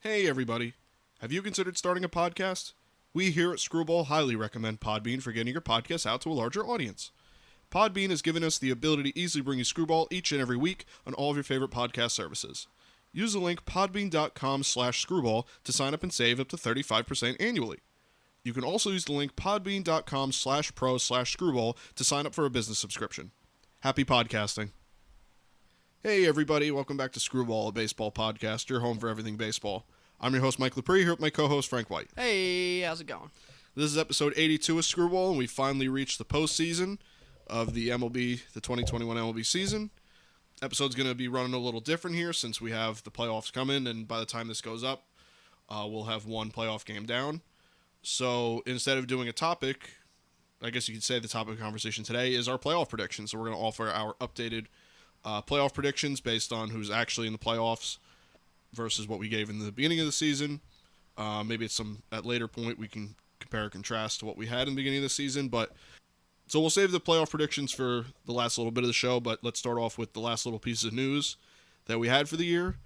Hey everybody, have you considered starting a podcast? We here at Screwball highly recommend Podbean for getting your podcast out to a larger audience. Podbean has given us the ability to easily bring you Screwball each and every week on all of your favorite podcast services. Use the link podbean.com/screwball to sign up and save up to 35% annually. You can also use the link podbean.com/pro/screwball to sign up for a business subscription. Happy podcasting. Hey everybody, welcome back to Screwball, a baseball podcast, your home for everything baseball. I'm your host Mike Lepre, here with my co-host Frank White. Hey, how's it going? This is episode 82 of Screwball, and we finally reached the postseason of the MLB, the 2021 MLB season. Episode's going to be running a little different here since we have the playoffs coming, and by the time this goes up, we'll have one playoff game down. So instead of doing a topic, I guess you could say the topic of conversation today is our playoff predictions. So we're going to offer our updated playoff predictions based on who's actually in the playoffs versus what we gave in the beginning of the season. Maybe at later point we can compare and contrast to what we had in the beginning of the season. But so we'll save the playoff predictions for the last little bit of the show. But let's start off with the last little piece of news that we had for the year.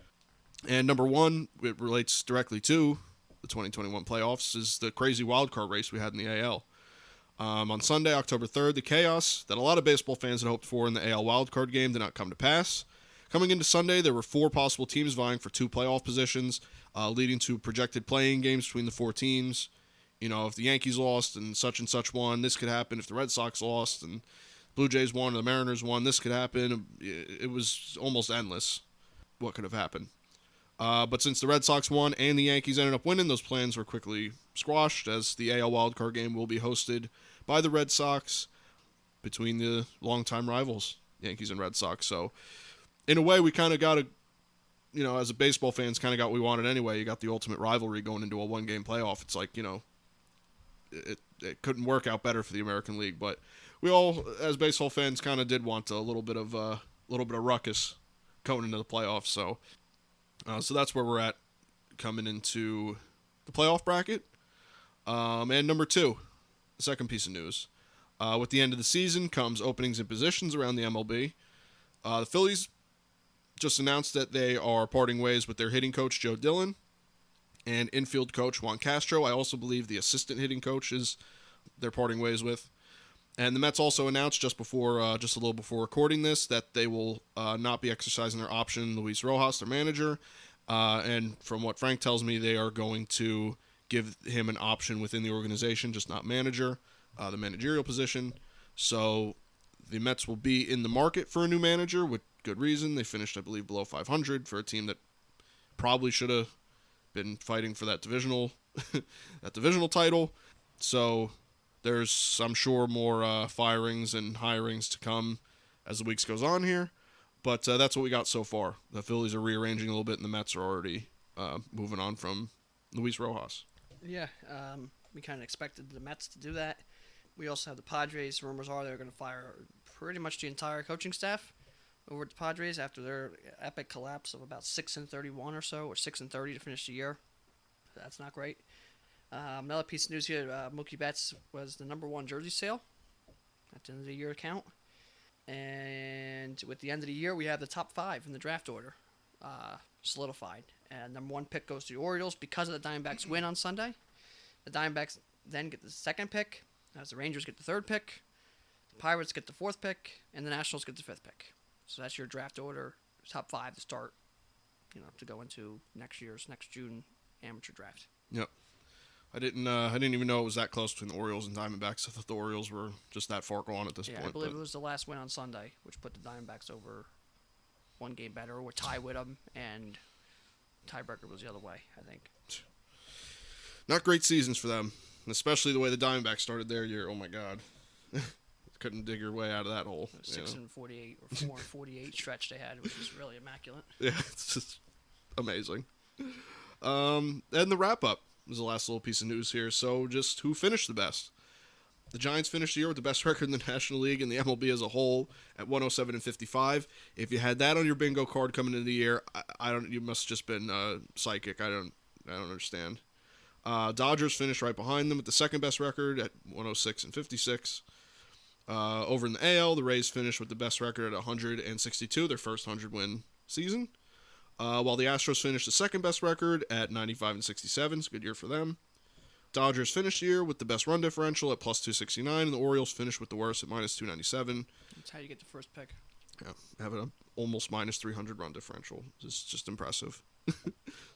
And number one, it relates directly to the 2021 playoffs, is the crazy wildcard race we had in the AL. On Sunday, October 3rd, the chaos that a lot of baseball fans had hoped for in the AL wildcard game did not come to pass. Coming into Sunday, there were 4 possible teams vying for 2 playoff positions, leading to projected playing games between the 4 teams. You know, if the Yankees lost and such won, this could happen. If the Red Sox lost and Blue Jays won or the Mariners won, this could happen. It was almost endless what could have happened. But since the Red Sox won and the Yankees ended up winning, those plans were quickly squashed, as the AL wildcard game will be hosted by the Red Sox between the longtime rivals, Yankees and Red Sox. So, in a way, we kind of got as a baseball fans, kind of got what we wanted anyway. You got the ultimate rivalry going into a one-game playoff. It's like, it couldn't work out better for the American League. But we all, as baseball fans, kind of did want a little bit of ruckus going into the playoffs. So that's where we're at coming into the playoff bracket. And number 2, the second piece of news. With the end of the season comes openings and positions around the MLB. The Phillies just announced that they are parting ways with their hitting coach, Joe Dillon, and infield coach, Juan Castro. I also believe the assistant hitting coach is they're parting ways with. And the Mets also announced just a little before recording this, that they will not be exercising their option, Luis Rojas, their manager. And from what Frank tells me, they are going to give him an option within the organization, just not manager, the managerial position. So the Mets will be in the market for a new manager with good reason. They finished, I believe, below 500 for a team that probably should have been fighting for that divisional title. So there's, I'm sure, more firings and hirings to come as the weeks goes on here. But that's what we got so far. The Phillies are rearranging a little bit, and the Mets are already moving on from Luis Rojas. Yeah, we kind of expected the Mets to do that. We also have the Padres. Rumors are they're going to fire pretty much the entire coaching staff over at the Padres after their epic collapse of about 6-31 or so, or 6-30 to finish the year. That's not great. Another piece of news here: Mookie Betts was the number 1 jersey sale at the end of the year count. And with the end of the year, we have the top 5 in the draft order solidified. And number 1 pick goes to the Orioles because of the Diamondbacks' win on Sunday. The Diamondbacks then get the 2nd pick, as the Rangers get the 3rd pick, the Pirates get the 4th pick, and the Nationals get the 5th pick. So that's your draft order, top 5 to start, to go into next June amateur draft. Yep. I didn't even know it was that close between the Orioles and Diamondbacks. I thought the Orioles were just that far gone at this point. Yeah, I believe it was the last win on Sunday, which put the Diamondbacks over 1 game better, or tie with them, and tiebreaker was the other way, I think. Not great seasons for them, especially the way the Diamondbacks started their year. Oh my God, couldn't dig your way out of that hole. 6-48 or 4-48 stretch they had, which was really immaculate. Yeah, it's just amazing. And the wrap up was the last little piece of news here. So just who finished the best? The Giants finished the year with the best record in the National League and the MLB as a whole at 107-55. If you had that on your bingo card coming into the year, I don't. You must have just been psychic. I don't understand. Dodgers finished right behind them with the second best record at 106-56. Over in the AL, the Rays finished with the best record at 162, their first 100-win season. While the Astros finished the second best record at 95-67. It's a good year for them. Dodgers finished the year with the best run differential at plus 269, and the Orioles finished with the worst at minus 297. That's how you get the first pick. Yeah, having an almost minus 300 run differential is just impressive.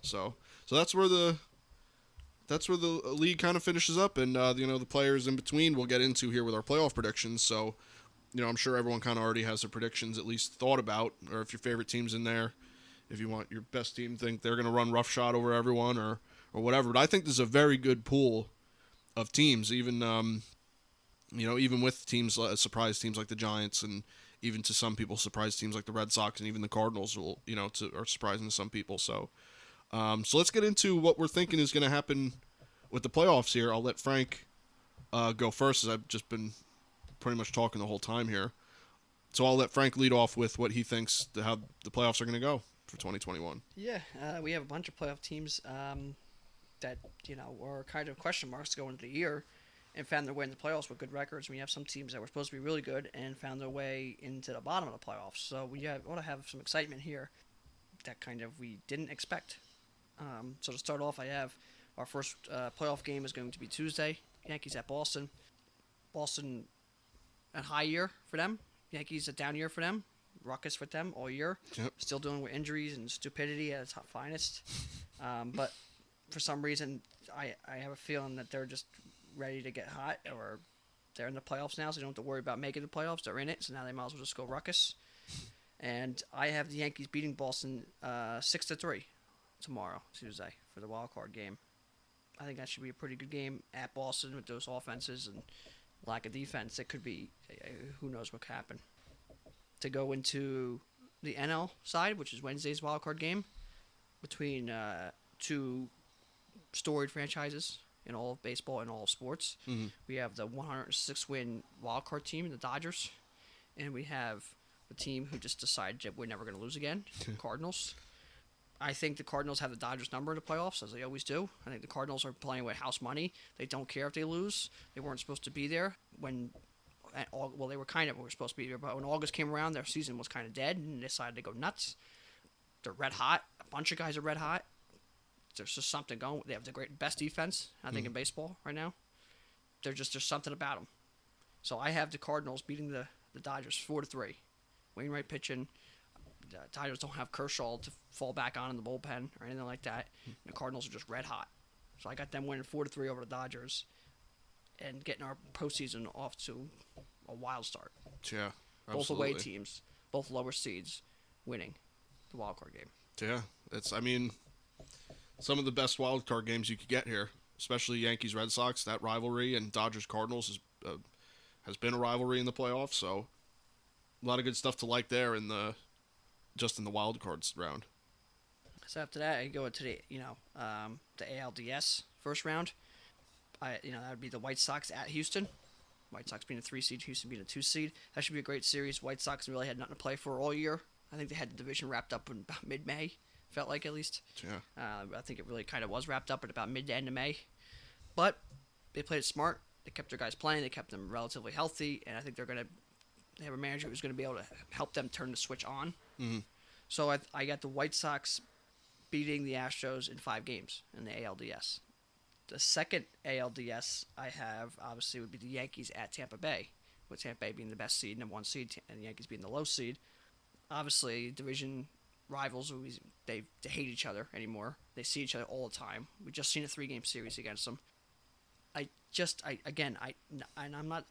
so that's where the league kind of finishes up, and the players in between we'll get into here with our playoff predictions. So, I'm sure everyone kind of already has their predictions at least thought about, or if your favorite team's in there, if you want your best team, think they're going to run roughshod over everyone or whatever. But I think this is a very good pool of teams, even even with teams surprise teams like the Giants, and even to some people surprise teams like the Red Sox, and even the Cardinals are surprising to some people. So let's get into what we're thinking is going to happen with the playoffs here. I'll let Frank go first, as I've just been pretty much talking the whole time here. So I'll let Frank lead off with what he thinks how the playoffs are going to go for 2021. Yeah, we have a bunch of playoff teams that were kind of question marks going into the year and found their way in the playoffs with good records. We have some teams that were supposed to be really good and found their way into the bottom of the playoffs. So we want to have some excitement here that kind of we didn't expect. So to start off, I have our first playoff game is going to be Tuesday. Yankees at Boston. Boston, a high year for them. Yankees, a down year for them. Ruckus for them all year. Yep. Still dealing with injuries and stupidity at its finest. But for some reason, I have a feeling that they're just ready to get hot, or they're in the playoffs now, so they don't have to worry about making the playoffs. They're in it, so now they might as well just go ruckus. And I have the Yankees beating Boston 6-3 tomorrow, Tuesday, for the wild card game. I think that should be a pretty good game at Boston with those offenses and lack of defense. It could be, who knows what could happen. To go into the NL side, which is Wednesday's wild card game, between two storied franchises in all of baseball and all of sports. Mm-hmm. We have the 106-win wild card team, the Dodgers, and we have the team who just decided that we're never going to lose again, Cardinals. I think the Cardinals have the Dodgers number in the playoffs, as they always do. I think the Cardinals are playing with house money. They don't care if they lose. They weren't supposed to be there when... Well, they were supposed to be there, but when August came around, their season was kind of dead, and they decided to go nuts. They're red hot. A bunch of guys are red hot. There's just something going. They have the best defense, I think, in baseball right now. There's something about them. So I have the Cardinals beating the Dodgers 4-3. Wainwright pitching. The Dodgers don't have Kershaw to fall back on in the bullpen or anything like that. And the Cardinals are just red hot. So I got them winning 4-3 over the Dodgers and getting our postseason off to a wild start. Yeah, absolutely. Both away teams, both lower seeds, winning the wild card game. Yeah, some of the best wild card games you could get here, especially Yankees Red Sox. That rivalry, and Dodgers Cardinals has been a rivalry in the playoffs. So a lot of good stuff to like there in the wild cards round. So after that, I go into the ALDS first round. That would be the White Sox at Houston. White Sox being a 3 seed, Houston being a 2 seed. That should be a great series. White Sox really had nothing to play for all year. I think they had the division wrapped up in about mid-May. Felt like, at least. Yeah. I think it really kind of was wrapped up at about mid to end of May. But they played it smart. They kept their guys playing. They kept them relatively healthy. And I think they have a manager who's going to be able to help them turn the switch on. Mm-hmm. So I got the White Sox beating the Astros in 5 games in the ALDS. The second ALDS I have, obviously, would be the Yankees at Tampa Bay, with Tampa Bay being the best seed, number 1 seed, and the Yankees being the low seed. Obviously, division rivals, they hate each other anymore. They see each other all the time. We just seen a 3-game series against them. I'm not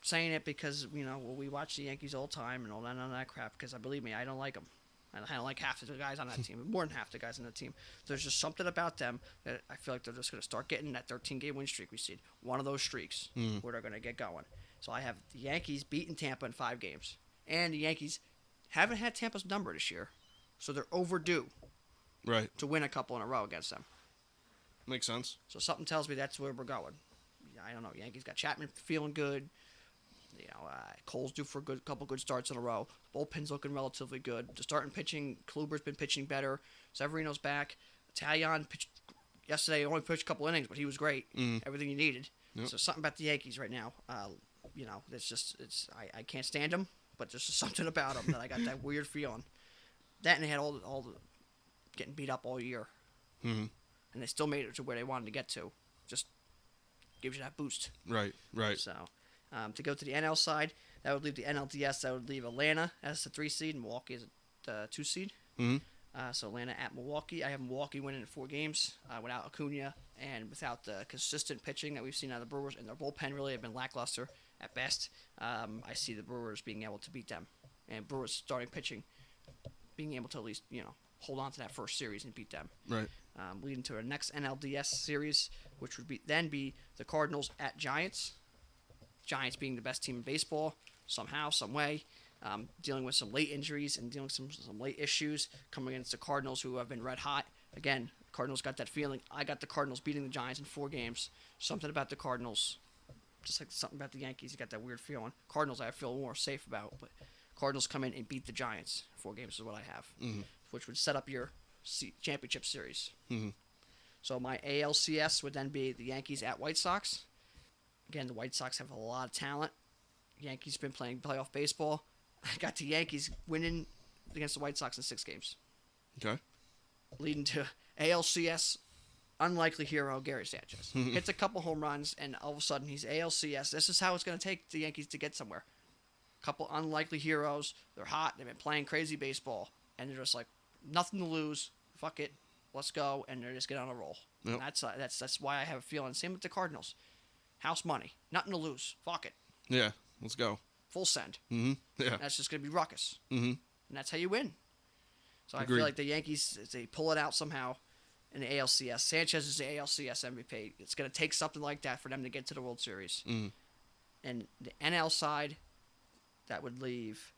saying it because, we watch the Yankees all the time and all that crap, because believe me, I don't like them. I don't like half the guys on that team, more than half the guys on that team. There's just something about them that I feel like they're just going to start getting that 13-game win streak we see. One of those streaks where they're going to get going. So I have the Yankees beating Tampa in 5 games. And the Yankees haven't had Tampa's number this year, so they're overdue to win a couple in a row against them. Makes sense. So something tells me that's where we're going. I don't know. Yankees got Chapman feeling good. Cole's due for a couple good starts in a row. Bullpen's looking relatively good. The starting pitching, Kluber's been pitching better. Severino's back. Taillon pitched yesterday. Only pitched a couple innings, but he was great. Everything you needed. Yep. So something about the Yankees right now. I can't stand them, but there's just something about them that I got that weird feeling. That, and they had all getting beat up all year. Mm-hmm. And they still made it to where they wanted to get to. Just gives you that boost. Right. So, to go to the NL side, that would leave the NLDS. That would leave Atlanta as the 3 seed, and Milwaukee as the 2 seed. Mm-hmm. So Atlanta at Milwaukee. I have Milwaukee winning in 4 games without Acuna and without the consistent pitching that we've seen out of the Brewers, and their bullpen really have been lackluster at best. I see the Brewers being able to beat them, and Brewers starting pitching being able to at least hold on to that first series and beat them. Right. Leading to our next NLDS series, which would be the Cardinals at Giants. Giants being the best team in baseball somehow, some way. Dealing with some late injuries and dealing with some late issues, coming against the Cardinals, who have been red hot. Again, Cardinals got that feeling. I got the Cardinals beating the Giants in 4 games. Something about the Cardinals, just like something about the Yankees, you got that weird feeling. Cardinals I feel more safe about, but Cardinals come in and beat the Giants. 4 games is what I have, which would set up your championship series. Mm-hmm. So my ALCS would then be the Yankees at White Sox. Again, the White Sox have a lot of talent. Yankees been playing playoff baseball. I got the Yankees winning against the White Sox in 6 games. Okay. Leading to ALCS unlikely hero Gary Sanchez. Hits a couple home runs, and all of a sudden he's ALCS. This is how it's going to take the Yankees to get somewhere. Couple unlikely heroes. They're hot. They've been playing crazy baseball, and they're just like, nothing to lose. Fuck it. Let's go, and they're just getting on a roll. Yep. That's why I have a feeling. Same with the Cardinals. House money. Nothing to lose. Fuck it. Yeah. Let's go. Full send. Mm-hmm. Yeah. That's just going to be ruckus. Mm-hmm. And that's how you win. So Agreed. I feel like the Yankees, if they pull it out somehow in the ALCS, Sanchez is the ALCS MVP. It's going to take something like that for them to get to the World Series. Mm-hmm. And the NL side, that would leave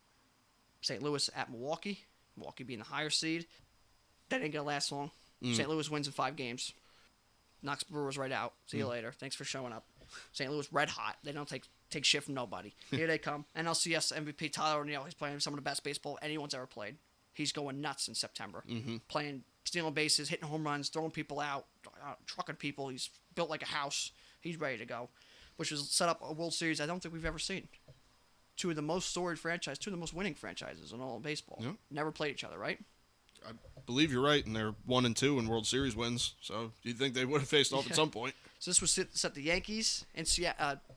St. Louis at Milwaukee. Milwaukee being the higher seed. That ain't going to last long. St. Louis wins in 5 games. Knocks Brewers right out. See you later. Thanks for showing up. St. Louis red hot. They don't take shit from nobody. Here they come. NLCS MVP Tyler O'Neill. He's playing some of the best baseball anyone's ever played. He's going nuts in September. Playing, stealing bases, hitting home runs, throwing people out, trucking people. He's built like a house. He's ready to go. Which was set up a World Series I don't think we've ever seen. 2 of the most storied franchises, 2 of the most winning franchises in all of baseball. Yep. Never played each other, right? I believe you're right, and they're 1-2 in World Series wins. So you'd think they would have faced off at some point. So this would set the Yankees and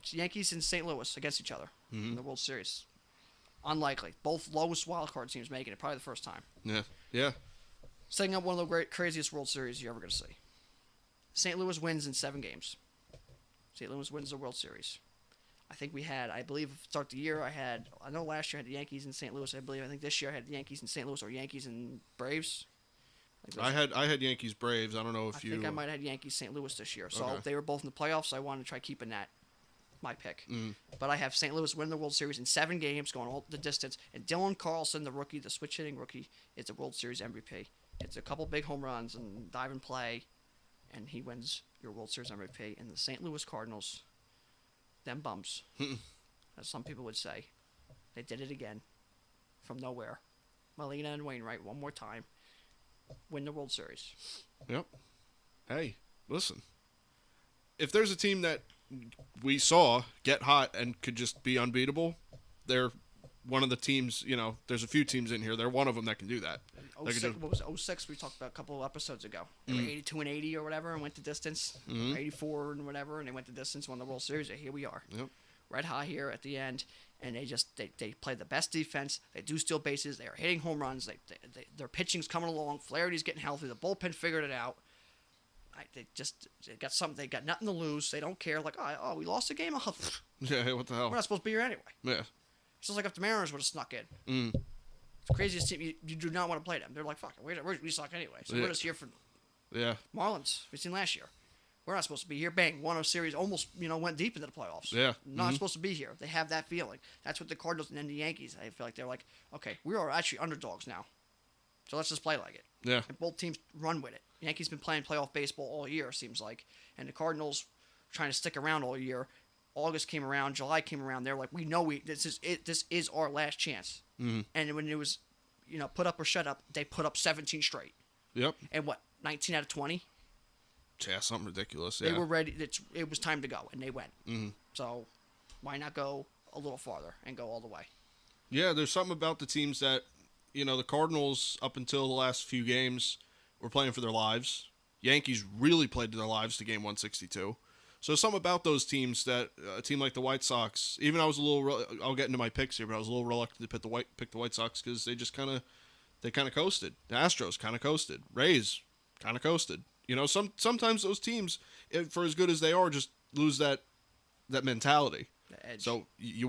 Yankees and St. Louis against each other in the World Series. Unlikely. Both lowest wildcard teams making it, probably the first time. Yeah. Yeah. Setting up one of the craziest World Series you're ever going to see. St. Louis wins in 7 games. St. Louis wins the World Series. I think I believe, start the year, I know last year I had the Yankees in St. Louis, I believe. I think this year I had the Yankees in St. Louis or Yankees and Braves. I had Yankees Braves. I don't know if I think I might have had Yankees St. Louis this year. So they were both in the playoffs, so I wanted to try keeping that my pick. But I have St. Louis win the World Series in 7 games, going all the distance. And Dylan Carlson, the rookie, the switch-hitting rookie, is the World Series MVP. It's a couple big home runs and dive and play, and he wins your World Series MVP. And the St. Louis Cardinals, them bums, as some people would say, they did it again from nowhere. Molina and Wainwright one more time. Win the World Series. Yep. Hey, listen. If there's a team that we saw get hot and could just be unbeatable, they're one of the teams, there's a few teams in here. They're one of them that can do that. What was it, 06 we talked about a couple of episodes ago. They were 82 and 80 or whatever and went the distance. 84 and whatever, and they went the distance, won the World Series. And here we are. Yep. Red hot here at the end, and they play the best defense. They do steal bases. They are hitting home runs. Their pitching's coming along. Flaherty's getting healthy. The bullpen figured it out. They got something. They got nothing to lose. They don't care. Like, oh, we lost a game. Oh, Yeah, what the hell? we're not supposed to be here anyway. Yeah. It's just like if the Mariners would have snuck in. It's the craziest team. You do not want to play them. They're like, fuck it. We suck anyway. So we're just here for Yeah. Marlins. We've seen last year. We're not supposed to be here. Bang, won a series, almost went deep into the playoffs. Yeah. Not supposed to be here. They have that feeling. That's what the Cardinals and then the Yankees. I feel like they're like, okay, we are actually underdogs now, so let's just play like it. Yeah. And both teams run with it. The Yankees been playing playoff baseball all year, seems like, and the Cardinals trying to stick around all year. August came around, July came around. They're like, we know this is it. This is our last chance. And when it was, put up or shut up, they put up 17 straight. Yep. And 19 out of 20. Yeah, something ridiculous. Yeah. They were ready. It was time to go, and they went. So why not go a little farther and go all the way? Yeah, there's something about the teams that, the Cardinals, up until the last few games, were playing for their lives. Yankees really played to their lives to game 162. So something about those teams that a team like the White Sox, even I was a little, I'll get into my picks here, but I was a little reluctant to pick the White Sox because they just kind of coasted. The Astros kind of coasted. Rays kind of coasted. Sometimes those teams, for as good as they are, just lose that mentality. The edge. So you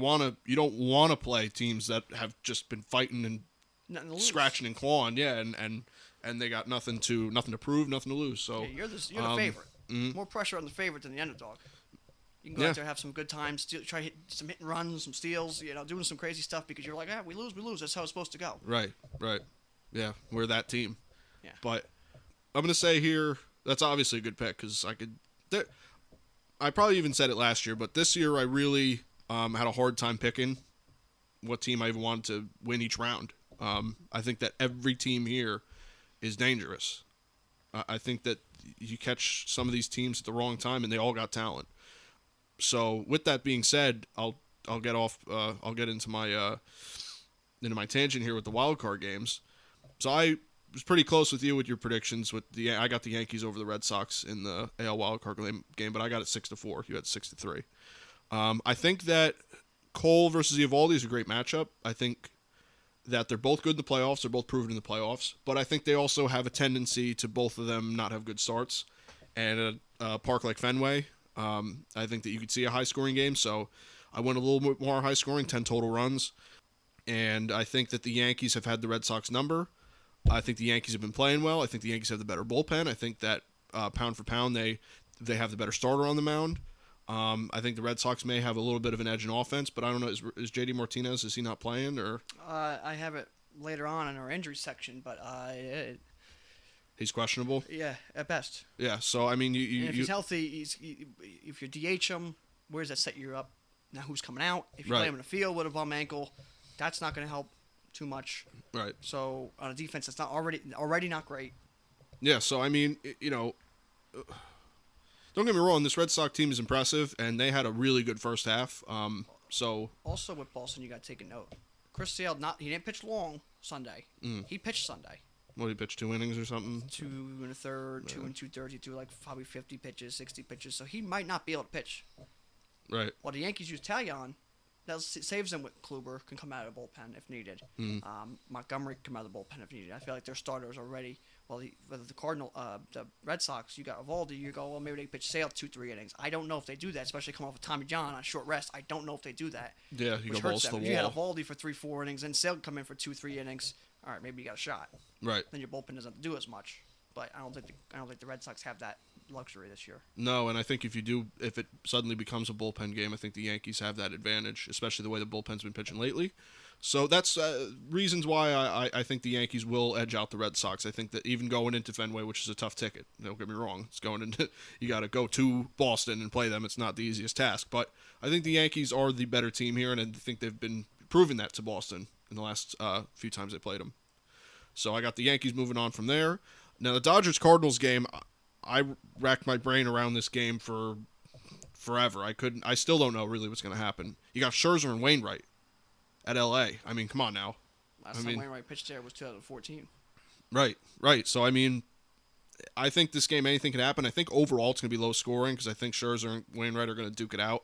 don't want to play teams that have just been fighting and scratching and clawing, and they got nothing to prove, nothing to lose. So you're the favorite. Mm-hmm. More pressure on the favorite than the underdog. You can go out there, have some good times, try to hit some hit and runs, some steals, doing some crazy stuff because you're like, we lose. That's how it's supposed to go. Right. Yeah, we're that team. Yeah. But I'm gonna say here that's obviously a good pick because I probably even said it last year, but this year I really had a hard time picking what team I even wanted to win each round. I think that every team here is dangerous. I think that you catch some of these teams at the wrong time, and they all got talent. So, with that being said, I'll get off. I'll get into my tangent here with the wild card games. So I was pretty close with you with your predictions. I got the Yankees over the Red Sox in the AL wild card game, but I got it 6-4. You had 6-3. I think that Cole versus Eovaldi is a great matchup. I think that they're both good in the playoffs. They're both proven in the playoffs. But I think they also have a tendency to both of them not have good starts. And at a park like Fenway, I think that you could see a high-scoring game. So I went a little bit more high-scoring, 10 total runs. And I think that the Yankees have had the Red Sox number. I think the Yankees have been playing well. I think the Yankees have the better bullpen. I think that pound for pound, they have the better starter on the mound. I think the Red Sox may have a little bit of an edge in offense, but I don't know. Is JD Martinez, is he not playing? Or I have it later on in our injury section, but he's questionable? Yeah, at best. Yeah, so, I mean, if he's healthy, if you DH him, where does that set you up? Now who's coming out? If you play him in the field with a bum ankle, that's not going to help too much. Right. So, on a defense that's not already not great. Yeah, so, I mean, don't get me wrong, this Red Sox team is impressive, and they had a really good first half. Also with Boston, you got to take a note. Chris Sale, he didn't pitch long Sunday. He pitched Sunday. What, he pitched 2 innings or something? 2 1/3, 2 2/3. He threw probably 50 pitches, 60 pitches, so he might not be able to pitch. Right. Well, the Yankees use Talion. That saves them with Kluber, can come out of the bullpen if needed. Montgomery can come out of the bullpen if needed. I feel like their starters are ready. Well, the Red Sox, you got Eovaldi, you go, well, maybe they pitch Sale 2-3 innings. I don't know if they do that, especially coming off of Tommy John on short rest. I don't know if they do that. Yeah, you go balls to the wall. If you had Eovaldi for 3-4 innings, and Sale come in for 2-3 innings, all right, maybe you got a shot. Right. Then your bullpen doesn't do as much. But I don't think the Red Sox have that luxury this year. No, and I think if it suddenly becomes a bullpen game, I think the Yankees have that advantage, especially the way the bullpen's been pitching lately. So that's reasons why I think the Yankees will edge out the Red Sox. I think that even going into Fenway, which is a tough ticket, don't get me wrong, it's going into you got to go to Boston and play them. It's not the easiest task, but I think the Yankees are the better team here, and I think they've been proving that to Boston in the last few times they played them. So I got the Yankees moving on from there. Now the Dodgers-Cardinals game, I racked my brain around this game for forever. I still don't know really what's going to happen. You got Scherzer and Wainwright at L.A. I mean, come on now. Last time Wainwright pitched there was 2014. Right. So, I mean, I think this game, anything can happen. I think overall it's going to be low scoring because I think Scherzer and Wainwright are going to duke it out,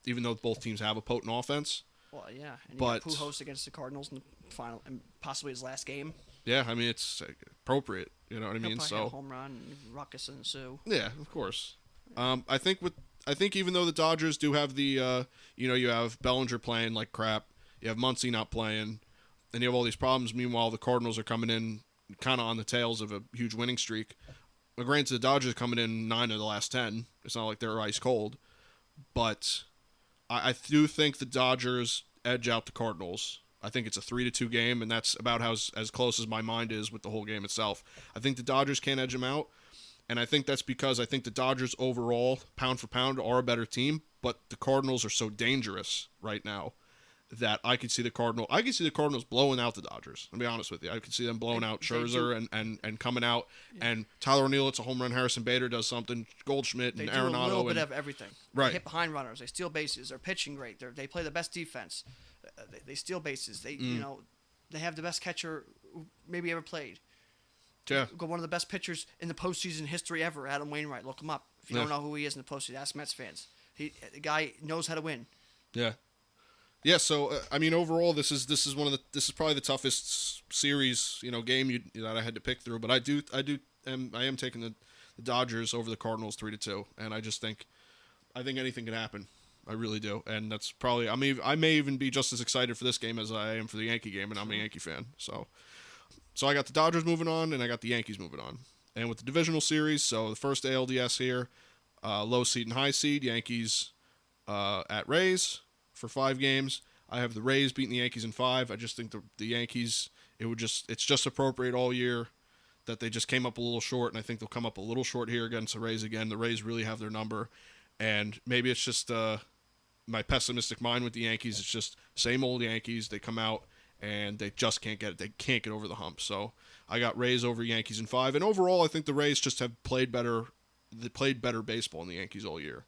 even though both teams have a potent offense. Well, yeah. And you got Pujols against the Cardinals in the final, and possibly his last game. Yeah, I mean, it's appropriate. You know what I mean? So home run, ruckus ensue. Yeah, of course. I think even though the Dodgers do have the, you have Bellinger playing like crap, you have Muncy not playing, and you have all these problems. Meanwhile, the Cardinals are coming in kind of on the tails of a huge winning streak. But granted, the Dodgers are coming in 9 of the last 10. It's not like they're ice cold, but I do think the Dodgers edge out the Cardinals. I think it's a 3-2 game, and that's about as close as my mind is with the whole game itself. I think the Dodgers can't edge them out, and I think that's because I think the Dodgers overall, pound for pound, are a better team, but the Cardinals are so dangerous right now that I could see the Cardinals blowing out the Dodgers. I'll be honest with you. I could see them blowing out Scherzer and coming out, and Tyler O'Neill, it's a home run. Harrison Bader does something. Goldschmidt and Arenado. They do a little bit of everything. Right. They hit behind runners. They steal bases. They're pitching great. They play the best defense. They steal bases. They have the best catcher who maybe ever played. Yeah. Got one of the best pitchers in the postseason history ever, Adam Wainwright. Look him up. If you don't know who he is in the postseason, ask Mets fans. The guy knows how to win. Yeah. Yeah, so I mean, overall, this is probably the toughest series, game that I had to pick through. But I am taking the Dodgers over the Cardinals 3-2, and I think anything can happen. I really do, and that's probably I may even be just as excited for this game as I am for the Yankee game, and I'm a Yankee fan. So I got the Dodgers moving on, and I got the Yankees moving on, and with the Divisional Series, so the first ALDS here, low seed and high seed, Yankees at Rays for 5 games. I have the Rays beating the Yankees in 5. I just think the Yankees, it's just appropriate all year that they just came up a little short, and I think they'll come up a little short here against the Rays again. The Rays really have their number, and maybe it's just my pessimistic mind with the Yankees. It's just same old Yankees. They come out and they just can't get it. They can't get over the hump. So I got Rays over Yankees in 5, and overall I think the Rays just have played better. They played better baseball than the Yankees all year.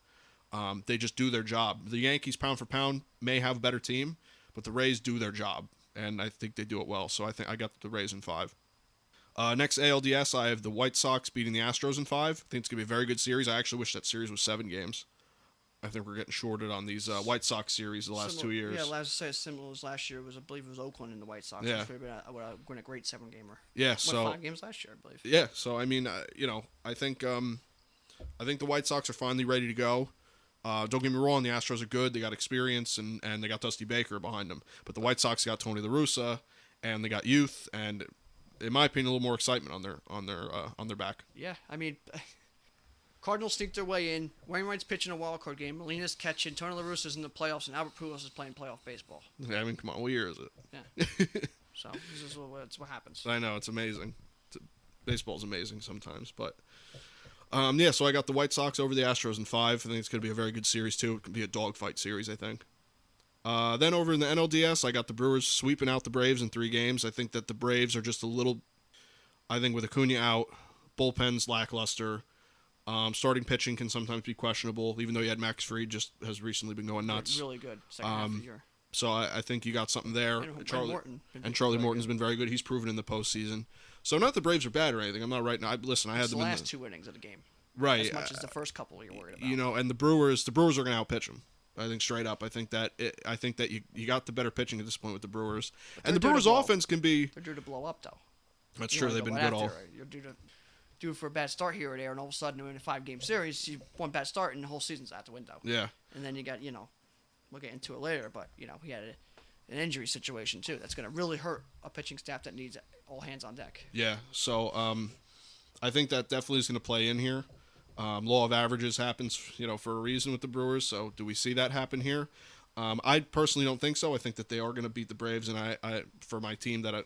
They just do their job. The Yankees, pound for pound, may have a better team, but the Rays do their job, and I think they do it well. So I think I got the Rays in 5. Next ALDS, I have the White Sox beating the Astros in 5. I think it's going to be a very good series. I actually wish that series was 7 games. I think we're getting shorted on these White Sox series the last 2 years. Yeah, last say similar as last year. I believe it was Oakland and the White Sox. Yeah. Which would have been a great 7-gamer. Yeah, so 5 games last year, I believe. Yeah, so I mean, I think the White Sox are finally ready to go. Don't get me wrong, the Astros are good. They got experience and they got Dusty Baker behind them. But the White Sox got Tony La Russa, and they got youth, and in my opinion, a little more excitement on their back. Yeah, I mean, Cardinals sneak their way in. Wainwright's pitching a wild card game. Molina's catching. Tony La Russa's in the playoffs, and Albert Pujols is playing playoff baseball. I mean, come on, what year is it? Yeah. So this is what happens. I know, it's amazing. Baseball's amazing sometimes, but. Yeah, so I got the White Sox over the Astros in 5. I think it's going to be a very good series, too. It could be a dogfight series, I think. Then over in the NLDS, I got the Brewers sweeping out the Braves in 3 games. I think that the Braves are just a little, I think with Acuna out, bullpen's lackluster. Starting pitching can sometimes be questionable, even though you had Max Fried just has recently been going nuts. Really good second half of the year. So I think you got something there. And Charlie Morton's been very good. He's proven in the postseason. So not the Braves are bad or anything. I'm not right now. Listen, I had them the in last 2 innings of the game. Right. As much as the first couple you're worried about. And the Brewers are going to outpitch them. I think straight up. I think that you got the better pitching at this point with the Brewers. And the Brewers' offense can be. They're due to blow up, though. That's true. They've been good all. You're due for a bad start here or there, and all of a sudden, in a 5-game series, you one bad start, and the whole season's out the window. Yeah. And then you got, we'll get into it later, but, he had an injury situation, too. That's going to really hurt a pitching staff that needs all hands on deck. Yeah. So I think that definitely is going to play in here. Law of averages happens, for a reason with the Brewers. So do we see that happen here? I personally don't think so. I think that they are going to beat the Braves, and I for my team that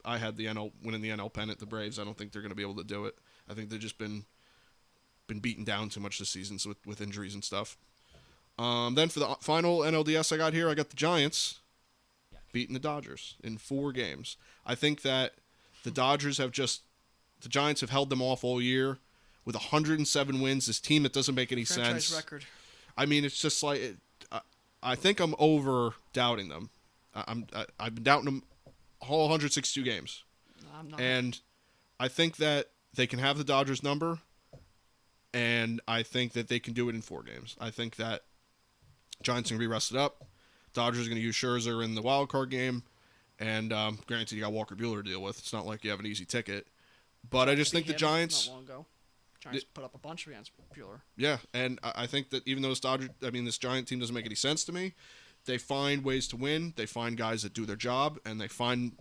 I had the NL winning the NL pennant, the Braves. I don't think they're going to be able to do it. I think they've just been beaten down too much this season with injuries and stuff. Then for the final NLDS I got here, I got the Giants beating the Dodgers in 4 games. I think that the Giants have held them off all year with 107 wins. This team that doesn't make any sense. Record. I mean, it's just like I think I'm over doubting them. I've been doubting them all 162 games. I'm not. And I think that they can have the Dodgers number, and I think that they can do it in 4 games. I think that Giants are going to be rested up. Dodgers are going to use Scherzer in the wild card game, and granted, you got Walker Buehler to deal with. It's not like you have an easy ticket. But I just think the Giants. Not long ago. Giants put up a bunch against Buehler. Yeah, and I think that even though this Giant team doesn't make any sense to me, they find ways to win. They find guys that do their job, and they find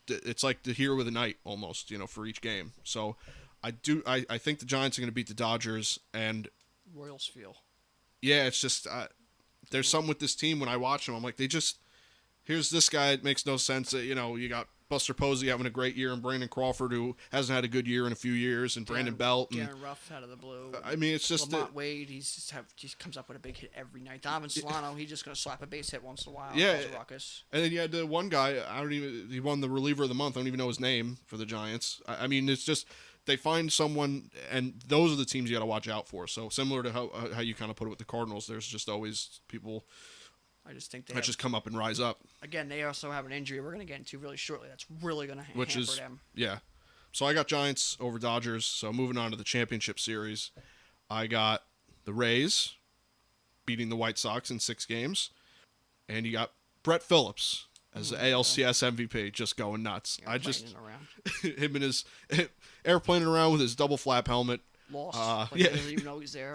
it's like the hero of the night almost, for each game. So I think the Giants are going to beat the Dodgers, and Royals feel. Yeah, it's just there's something with this team when I watch them. I'm like, here's this guy. It makes no sense. You got Buster Posey having a great year, and Brandon Crawford, who hasn't had a good year in a few years, and Brandon Belt. And Darren Ruff out of the blue. I mean, it's just Lamont Wade. He comes up with a big hit every night. Donovan Solano, he's just going to slap a base hit once in a while. Yeah. Cause a ruckus. And then you had the one guy. He won the reliever of the month. I don't even know his name for the Giants. I mean, it's just they find someone, and those are the teams you got to watch out for. So similar to how you kind of put it with the Cardinals, there's just always people. I just think just come up and rise up. Again, they also have an injury we're going to get into really shortly. That's really going to hamper them. Yeah. So I got Giants over Dodgers. So moving on to the championship series, I got the Rays beating the White Sox in 6 games. And you got Brett Phillips as the ALCS MVP, just going nuts. Him and his airplaning around with his double flap helmet. Lost. He doesn't even know he's there.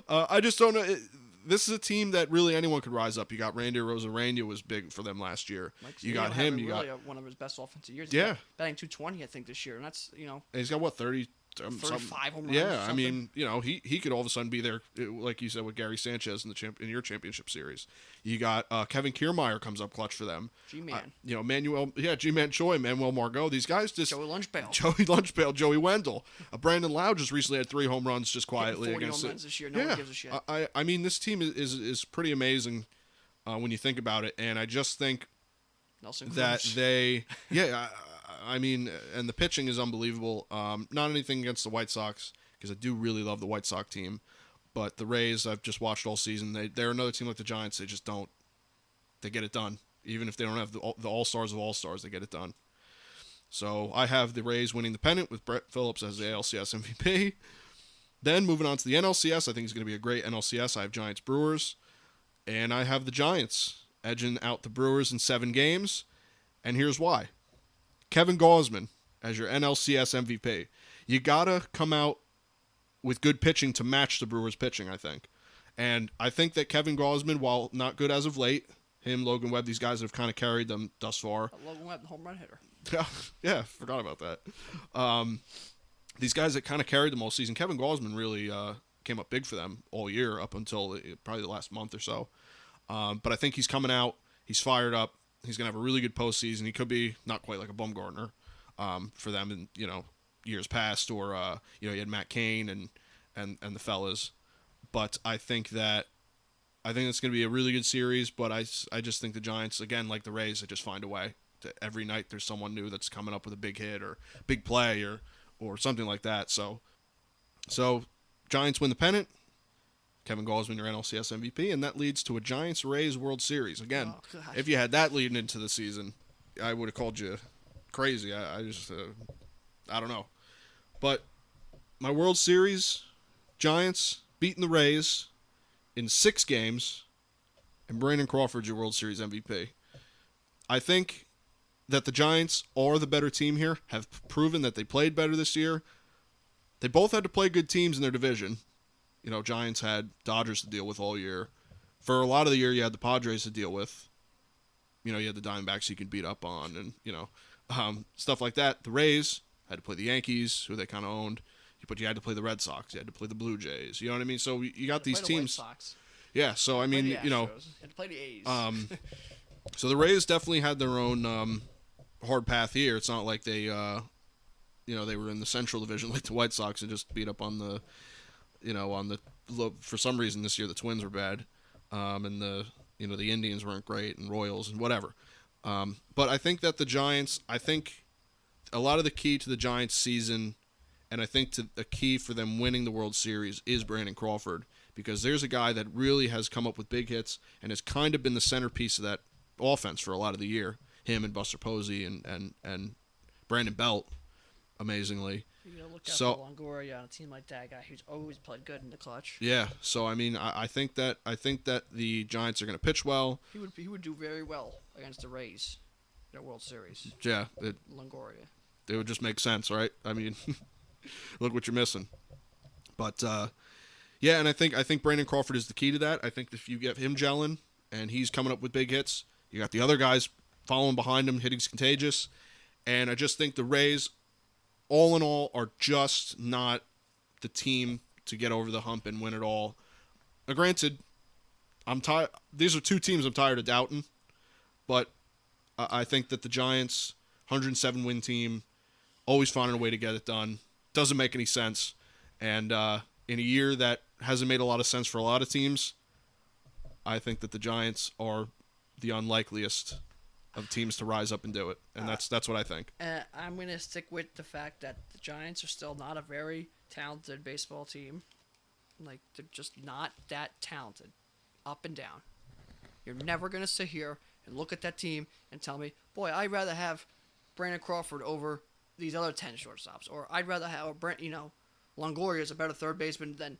I just don't know. This is a team that really anyone could rise up. You got Randy Rosarena was big for them last year. You got him. You got one of his best offensive years. Yeah, batting .220 I think this year, and that's And he's got what 35 home runs. Yeah, I mean he could all of a sudden be there, like you said with Gary Sanchez in your championship series. You got Kevin Kiermaier comes up clutch for them. G-Man. G-Man Choi, Manuel Margot. These guys just Joey Lunchbale, Joey Wendell. Brandon Lau just recently had 3 home runs just quietly 40 against home runs this year. No one gives a shit. I mean this team is pretty amazing when you think about it, and I just think that they I mean, and the pitching is unbelievable. Not anything against the White Sox, because I do really love the White Sox team. But the Rays, I've just watched all season. They're another team like the Giants. They just don't. They get it done. Even if they don't have the all-stars of all-stars, they get it done. So I have the Rays winning the pennant with Brett Phillips as the ALCS MVP. Then moving on to the NLCS, I think it's going to be a great NLCS. I have Giants Brewers. And I have the Giants edging out the Brewers in 7 games. And here's why. Kevin Gausman as your NLCS MVP. You got to come out with good pitching to match the Brewers' pitching, I think. And I think that Kevin Gausman, while not good as of late, him, Logan Webb, these guys have kind of carried them thus far. Logan Webb, the home run hitter. Yeah, forgot about that. These guys that kind of carried them all season. Kevin Gausman really came up big for them all year up until probably the last month or so. But I think he's coming out. He's fired up. He's going to have a really good postseason. He could be not quite like a Bumgarner for them in years past, or he had Matt Cain and the fellas. But I think it's going to be a really good series. But I just think the Giants, again, like the Rays, they just find a way. Every night there's someone new that's coming up with a big hit or big play or something like that. So Giants win the pennant. Kevin Gausman, your NLCS MVP, and that leads to a Giants-Rays World Series. Again, if you had that leading into the season, I would have called you crazy. I just, I don't know. But my World Series, Giants beating the Rays in 6 games, and Brandon Crawford's your World Series MVP. I think that the Giants are the better team here, have proven that they played better this year. They both had to play good teams in their division. Giants had Dodgers to deal with all year. For a lot of the year, you had the Padres to deal with. You had the Diamondbacks you could beat up on, and stuff like that. The Rays had to play the Yankees, who they kind of owned, but you had to play the Red Sox. You had to play the Blue Jays. You know what I mean? So you got these teams. The White Sox. Yeah. So I mean, you had to play the A's. So the Rays definitely had their own hard path here. It's not like they, they were in the Central Division like the White Sox and just beat up on the. For some reason this year the Twins were bad, and the Indians weren't great, and Royals and whatever. But I think that the Giants, a lot of the key to the Giants season, and I think the key for them winning the World Series is Brandon Crawford, because there's a guy that really has come up with big hits and has kind of been the centerpiece of that offense for a lot of the year. Him and Buster Posey and Brandon Belt, amazingly. You gotta look out for Longoria on a team like that guy who's always played good in the clutch. Yeah, so I mean, I think that the Giants are going to pitch well. He would do very well against the Rays in a World Series. Yeah, Longoria. It would just make sense, right? I mean, look what you're missing. But yeah, and I think Brandon Crawford is the key to that. I think if you get him gelling and he's coming up with big hits, you got the other guys following behind him, hitting's contagious, and I just think the Rays, all in all, are just not the team to get over the hump and win it all. Now, granted, I'm tired. These are 2 teams I'm tired of doubting, but I think that the Giants, 107-win team, always finding a way to get it done. Doesn't make any sense, and in a year that hasn't made a lot of sense for a lot of teams, I think that the Giants are the unlikeliest of teams to rise up and do it, and that's what I think. I'm going to stick with the fact that the Giants are still not a very talented baseball team. Like, they're just not that talented, up and down. You're never going to sit here and look at that team and tell me, boy, I'd rather have Brandon Crawford over these other 10 shortstops. Or I'd rather have Brent, Longoria is a better third baseman than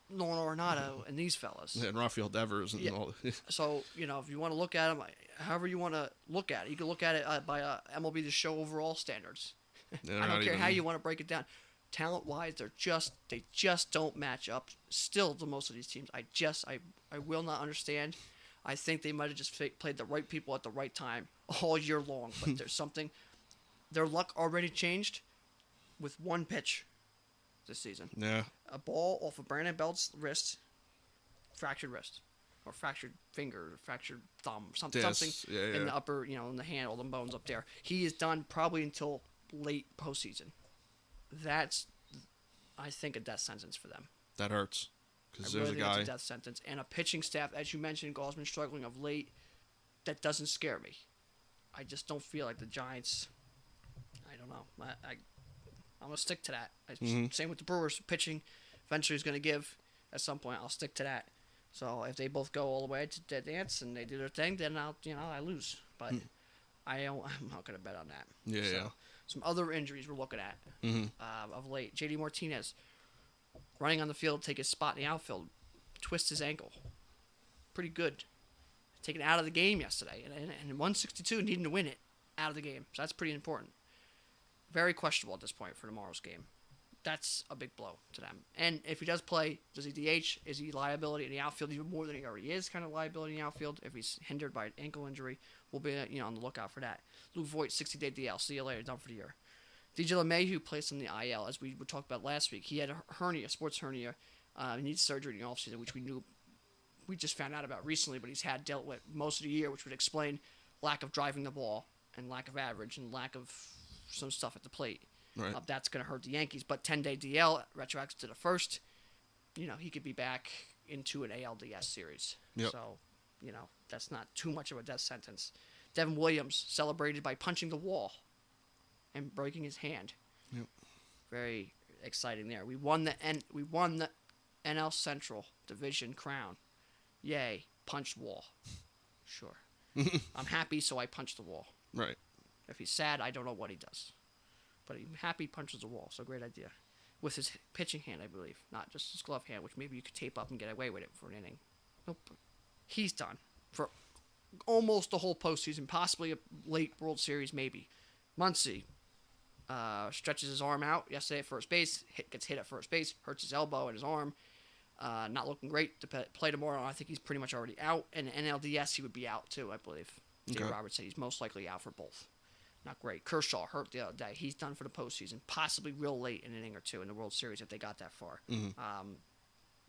Nolan Arenado and these fellas. Yeah, and Rafael Devers and all. So, if you want to look at them, however you want to look at it, you can look at it by MLB The Show overall standards. I don't care how you want to break it down. Talent-wise, they just don't match up still to most of these teams. I will not understand. I think they might have just played the right people at the right time all year long. But there's something. Their luck already changed with one pitch this season. Yeah. A ball off of Brandon Belt's wrist, fractured wrist, or fractured finger, fractured thumb, something in the upper, in the hand, all the bones up there. He is done probably until late postseason. That's, I think, a death sentence for them. That hurts. Because There's a guy. That's a death sentence. And a pitching staff, as you mentioned, Gaussman struggling of late. That doesn't scare me. I just don't feel like the Giants. I don't know. I'm going to stick to that. Same with the Brewers. Pitching eventually is going to give at some point. I'll stick to that. So if they both go all the way to dead dance and they do their thing, then I lose. But I'm not going to bet on that. Yeah. Some other injuries we're looking at of late. J.D. Martinez running on the field, take his spot in the outfield, twist his ankle. Pretty good. Taken out of the game yesterday. And 162, needing to win it out of the game. So that's pretty important. Very questionable at this point for tomorrow's game. That's a big blow to them. And if he does play, does he DH? Is he liability in the outfield even more than he already is? Kind of liability in the outfield. If he's hindered by an ankle injury, we'll be on the lookout for that. Luke Voigt, 60-day DL. See you later. Done for the year. DJ LeMahieu placed on the IL, as we talked about last week. He had a hernia, sports hernia. He needs surgery in the offseason, which we just found out about recently, but he's had dealt with most of the year, which would explain lack of driving the ball and lack of average and lack of some stuff at the plate. Right. That's going to hurt the Yankees. But 10-day DL, retroactive to the first, he could be back into an ALDS series. Yep. So, that's not too much of a death sentence. Devin Williams celebrated by punching the wall and breaking his hand. Yep. Very exciting there. We won the NL Central Division crown. Yay, punched wall. Sure. I'm happy, so I punched the wall. Right. If he's sad, I don't know what he does. But he's happy, punches the wall. So great idea. With his pitching hand, I believe. Not just his glove hand, which maybe you could tape up and get away with it for an inning. Nope. He's done. For almost the whole postseason. Possibly a late World Series, maybe. Muncy stretches his arm out yesterday at first base. Gets hit at first base. Hurts his elbow and his arm. Not looking great to play tomorrow. I think he's pretty much already out. And NLDS, he would be out too, I believe. Okay. Dave Roberts said he's most likely out for both. Not great. Kershaw hurt the other day. He's done for the postseason. Possibly real late in an inning or two in the World Series if they got that far.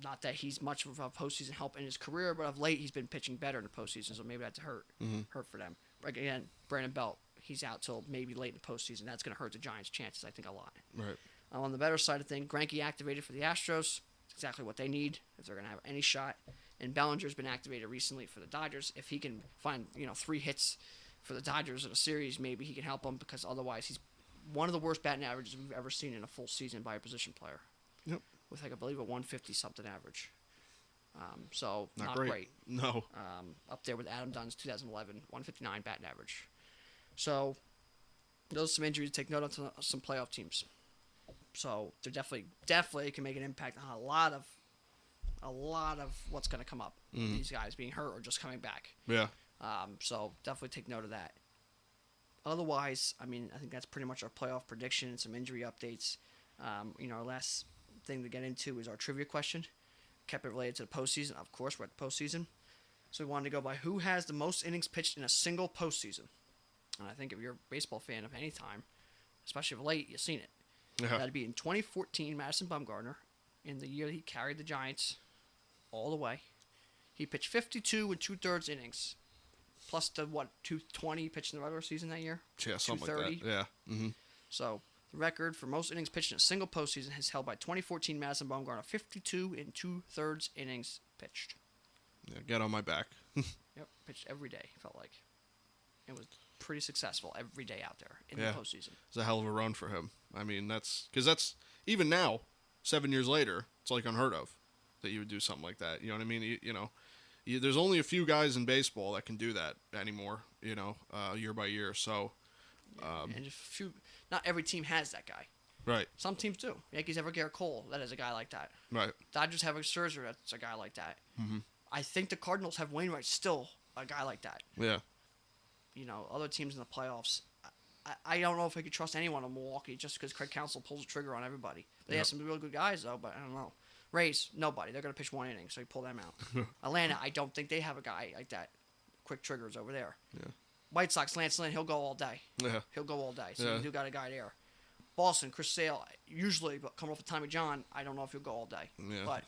Not that he's much of a postseason help in his career, but of late he's been pitching better in the postseason, so maybe that's hurt for them. But again, Brandon Belt, he's out till maybe late in the postseason. That's going to hurt the Giants' chances, I think, a lot. Right. On the better side of things, Greinke activated for the Astros. It's exactly what they need if they're going to have any shot. And Bellinger's been activated recently for the Dodgers. If he can find 3 hits for the Dodgers in a series, maybe he can help them, because otherwise he's one of the worst batting averages we've ever seen in a full season by a position player. Yep. With, I believe, a 150-something average. So, not great. No. Up there with Adam Dunn's 2011, 159 batting average. So, those are some injuries to take note of to some playoff teams. So, they're definitely can make an impact on a lot of what's going to come up. These guys being hurt or just coming back. Yeah. So definitely take note of that. Otherwise, I think that's pretty much our playoff prediction and some injury updates. Our last thing to get into is our trivia question. Kept it related to the postseason. Of course, we're at the postseason. So we wanted to go by who has the most innings pitched in a single postseason. And I think if you're a baseball fan of any time, especially of late, you've seen it. Yeah. That'd be in 2014, Madison Bumgarner, in the year he carried the Giants all the way. He pitched 52 2/3 innings. Plus the 220 pitched in the regular season that year? Yeah, something like that. Yeah. Mm-hmm. So the record for most innings pitched in a single postseason is held by 2014 Madison Bumgarner, 52 2/3 innings pitched. Yeah, get on my back. Yep, pitched every day, felt like. It was pretty successful every day out there in the postseason. It's a hell of a run for him. That's even now, 7 years later, it's like unheard of that you would do something like that. You know what I mean? There's only a few guys in baseball that can do that anymore, year by year. So And if not every team has that guy. Right. Some teams do. Yankees have a Garrett Cole that is a guy like that. Right. Dodgers have a Scherzer that's a guy like that. Mm-hmm. I think the Cardinals have Wainwright still a guy like that. Yeah. Other teams in the playoffs. I don't know if I could trust anyone in Milwaukee just because Craig Counsell pulls the trigger on everybody. They have some real good guys, though, but I don't know. Rays, nobody. They're going to pitch one inning, so you pull them out. Atlanta, I don't think they have a guy like that. Quick triggers over there. Yeah. White Sox, Lance Lynn, he'll go all day. Yeah. He'll go all day, so Yeah. you do got a guy there. Boston, Chris Sale, usually, but coming off of Tommy John, I don't know if he'll go all day. Yeah. But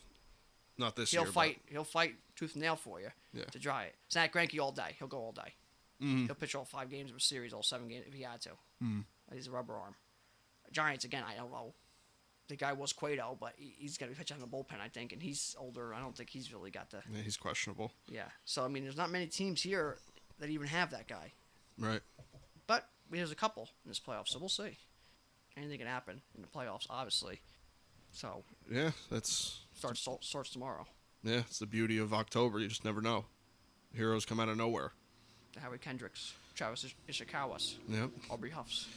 not this he'll year. fight. He'll fight tooth and nail for you to dry it. Zach Greinke all day. He'll go all day. Mm-hmm. He'll pitch all 5 games of a series, all 7 games if he had to. Mm-hmm. He's a rubber arm. Giants, again, I don't know. The guy was Cueto, but he's going to be pitching in the bullpen, I think, and he's older. I don't think he's really got the... Yeah, he's questionable. Yeah. So, I mean, there's not many teams here that even have that guy. Right. But there's a couple in this playoff, so we'll see. Anything can happen in the playoffs, obviously. So... Yeah, that's... Starts tomorrow. Yeah, it's the beauty of October. You just never know. Heroes come out of nowhere. The Howie Kendricks, Travis Ishikawas, Yep. Aubrey Huffs.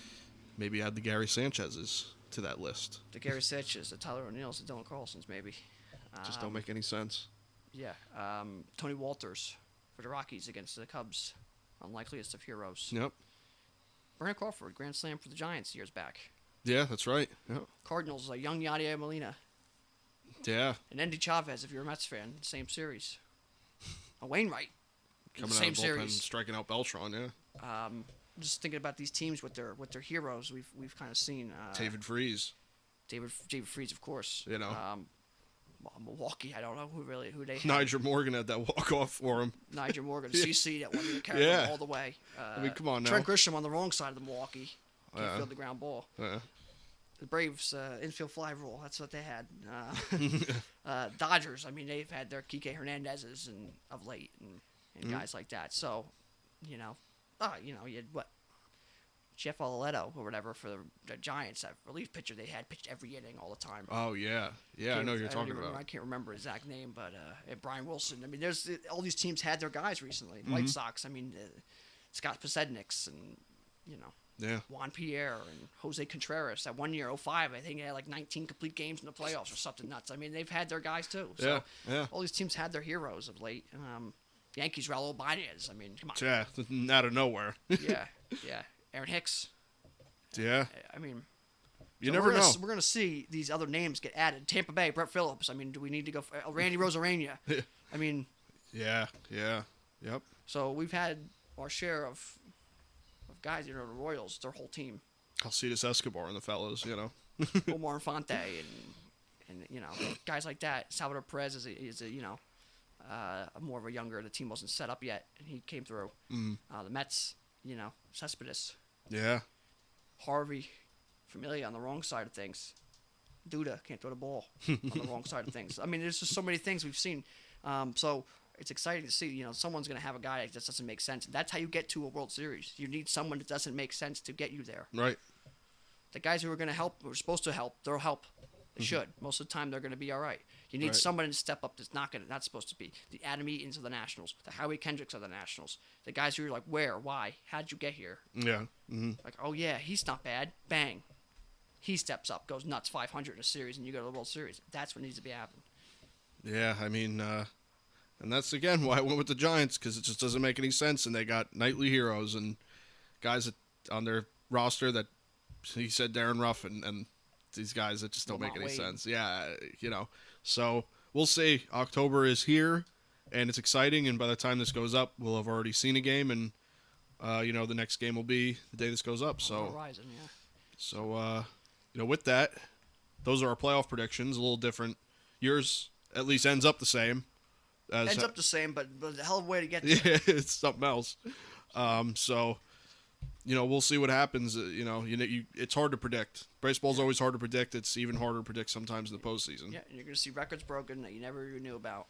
Maybe add the Gary Sanchez's to that list. The Gary Sanchez, the Tyler O'Neills, the Dylan Carlsons, maybe. Just don't make any sense. Yeah. Tony Walters for the Rockies against the Cubs. Unlikeliest of heroes. Yep. Brandon Crawford, Grand Slam for the Giants years back. Yeah, that's right. Yep. Cardinals, young Yadier Molina. Yeah. And Andy Chavez, if you're a Mets fan, same series. A Wainwright, Coming same out of the bullpen, series. striking out Beltran, yeah. Just thinking about these teams with their heroes, we've kind of seen. David Freese. David Freese, of course. You know. Milwaukee, I don't know who they have. Nigel Morgan had that walk-off for him. Nigel Morgan, CC, that wanted to carry them all the way. I mean, come on now. Trent Grisham on the wrong side of the Milwaukee. Can't field the ground ball. The Braves, infield fly rule. That's what they had. Dodgers, I mean, they've had their Kike Hernandez's of late and guys like that. So, you had what? Jeff Oleto or whatever for the Giants, that relief pitcher they had pitched every inning all the time. Oh, yeah. Yeah, I know who you're talking about. I can't remember his exact name, but Brian Wilson. I mean, there's all these teams had their guys recently. White Sox, I mean, Scott Posedniks and, Yeah. Juan Pierre and Jose Contreras. That 1 year, 05, I think they had 19 complete games in the playoffs or something nuts. I mean, they've had their guys too. So yeah. all these teams had their heroes of late. Yankees, Raul Ibanez. I mean, come on. Yeah, out of nowhere. yeah. Aaron Hicks. Yeah. I mean, you never know. We're going to see these other names get added. Tampa Bay, Brett Phillips. I mean, do we need to go for Randy Rosarena? I mean. Yeah. Yep. So we've had our share of guys, the Royals, their whole team. Alcides Escobar and the fellows, Omar Infante and guys like that. Salvador Perez is a more of a younger. The team wasn't set up yet, and he came through. The Mets, Cespedes. Yeah. Harvey, Familia on the wrong side of things. Duda can't throw the ball on the wrong side of things. I mean, there's just so many things we've seen. So it's exciting to see, someone's going to have a guy that just doesn't make sense. That's how you get to a World Series. You need someone that doesn't make sense to get you there. Right. The guys who are going to help, who are supposed to help, they'll help. They should. Most of the time, they're going to be all right. You need someone to step up that's not supposed to be. The Adam Eatons of the Nationals. The Howie Kendricks of the Nationals. The guys who are like, where? Why? How'd you get here? Yeah. Mm-hmm. Like, oh, yeah, he's not bad. Bang. He steps up, goes nuts, 500 in a series, and you go to the World Series. That's what needs to be happening. Yeah, I mean, and that's, again, why I went with the Giants, because it just doesn't make any sense, and they got nightly heroes and guys on their roster that he said Darren Ruff and these guys that just don't make any sense. Yeah, So we'll see. October is here, and it's exciting, and by the time this goes up, we'll have already seen a game, and, the next game will be the day this goes up. So, Horizon, yeah. So, with that, those are our playoff predictions, a little different. Yours at least ends up the same. Ends up the same, but a hell of a way to get there. Yeah, it's something else. So, we'll see what happens. It's hard to predict. Baseball's always hard to predict. It's even harder to predict sometimes in the postseason. Yeah, and you're going to see records broken that you never even knew about.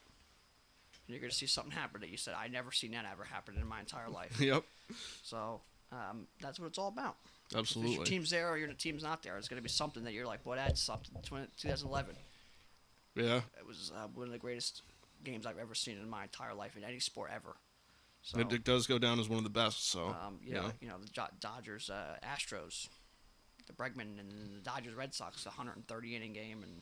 And you're going to see something happen that you said, I never seen that ever happen in my entire life. Yep. So, that's what it's all about. Absolutely. If your team's there or your team's not there, it's going to be something that you're like, well, that's something. 2011. Yeah. It was one of the greatest games I've ever seen in my entire life in any sport ever. So It does go down as one of the best. So the Dodgers, Astros, the Bregman, and the Dodgers Red Sox, 130 inning game, and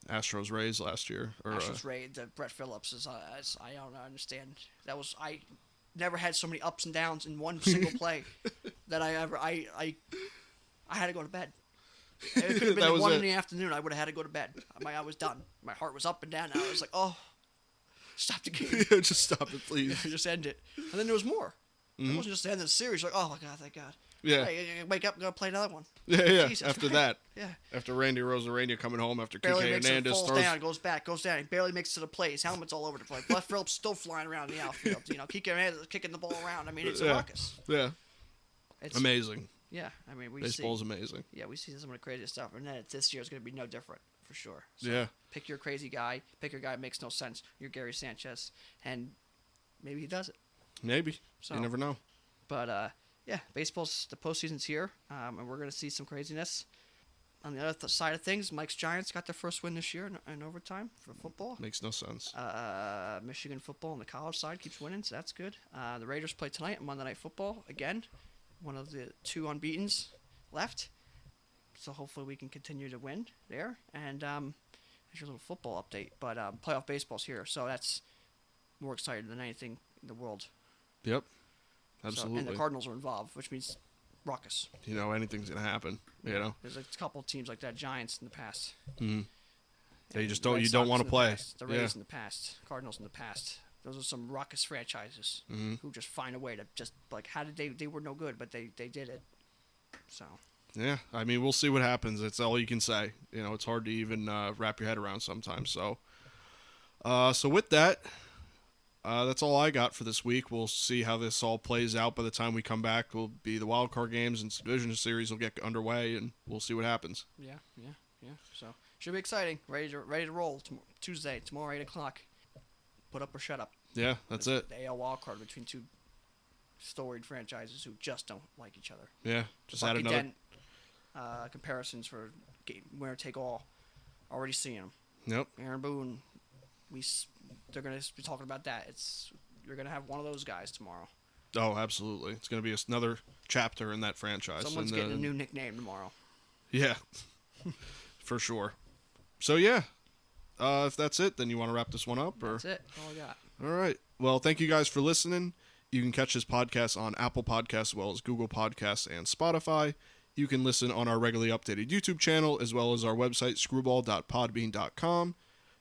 Astros Rays last year. Astros Rays. The Brett Phillips is I don't understand. I never had so many ups and downs in one single play that I had to go to bed. It could have been 1 in the afternoon. I would have had to go to bed. I was done. My heart was up and down. I was like, oh, stop the game. Just stop it, please. Just end it. And then there was more. It wasn't just the end of the series. You're like, oh my god, thank God. Yeah. Hey, wake up, go play another one. Yeah. Jesus, after right? that. Yeah. After Randy Rosarania coming home after Barely Kike makes Hernandez it, falls throws. down, goes down. He barely makes it to the plate. His helmet's all over the place. Brett Phillips still flying around in the outfield. Kike Hernandez is kicking the ball around. I mean, it's a ruckus. Yeah. It's amazing. Yeah, I mean, baseball's amazing. Yeah, we see some of the craziest stuff, and then this year is going to be no different for sure. So yeah. Pick your crazy guy. Pick your guy that makes no sense. You're Gary Sanchez, and maybe he does it. Maybe. So, you never know. But yeah, baseball's the postseason's here, and we're going to see some craziness. On the other side of things, Mike's Giants got their first win this year in overtime for football. Makes no sense. Michigan football on the college side keeps winning, so that's good. The Raiders play tonight on Monday Night Football again. One of the 2 unbeatens left. So hopefully we can continue to win there. And there's your little football update. But playoff baseball's here, so that's more exciting than anything in the world. Yep. Absolutely. And the Cardinals are involved, which means ruckus. Anything's going to happen. There's a couple of teams like that, Giants in the past. Mm-hmm. They just Red you Sox don't want to in the play. Past, the Rays in the past. Cardinals in the past. Those are some ruckus franchises who just find a way to just, like, how did they were no good, but they did it. So. Yeah, I mean, we'll see what happens. It's all you can say. It's hard to even wrap your head around sometimes. So with that, that's all I got for this week. We'll see how this all plays out by the time we come back. Will be the wild card games and Divisional Series will get underway, and we'll see what happens. Yeah. So should be exciting. Ready to roll. Tuesday, tomorrow, 8 o'clock. Put up or shut up. Yeah, that's it. The AL wild card between 2 storied franchises who just don't like each other. Yeah, just add Bucky another. Dent, comparisons for winner take all. Already seeing them. Yep. Aaron Boone. They're gonna be talking about that. You're gonna have one of those guys tomorrow. Oh, absolutely. It's gonna be another chapter in that franchise. Someone's getting a new nickname tomorrow. Yeah, for sure. So yeah. If that's it, then you want to wrap this one up? Or? That's it. That's all I got. All right. Well, thank you guys for listening. You can catch this podcast on Apple Podcasts as well as Google Podcasts and Spotify. You can listen on our regularly updated YouTube channel as well as our website, screwball.podbean.com.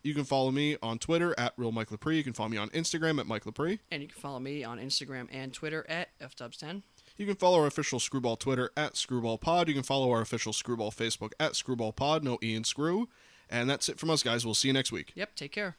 You can follow me on Twitter at RealMikeLepre. You can follow me on Instagram at Mike Lepre. And you can follow me on Instagram and Twitter at FDubs10. You can follow our official Screwball Twitter at ScrewballPod. You can follow our official Screwball Facebook at ScrewballPod. No E in Screw. And that's it from us, guys. We'll see you next week. Yep, take care.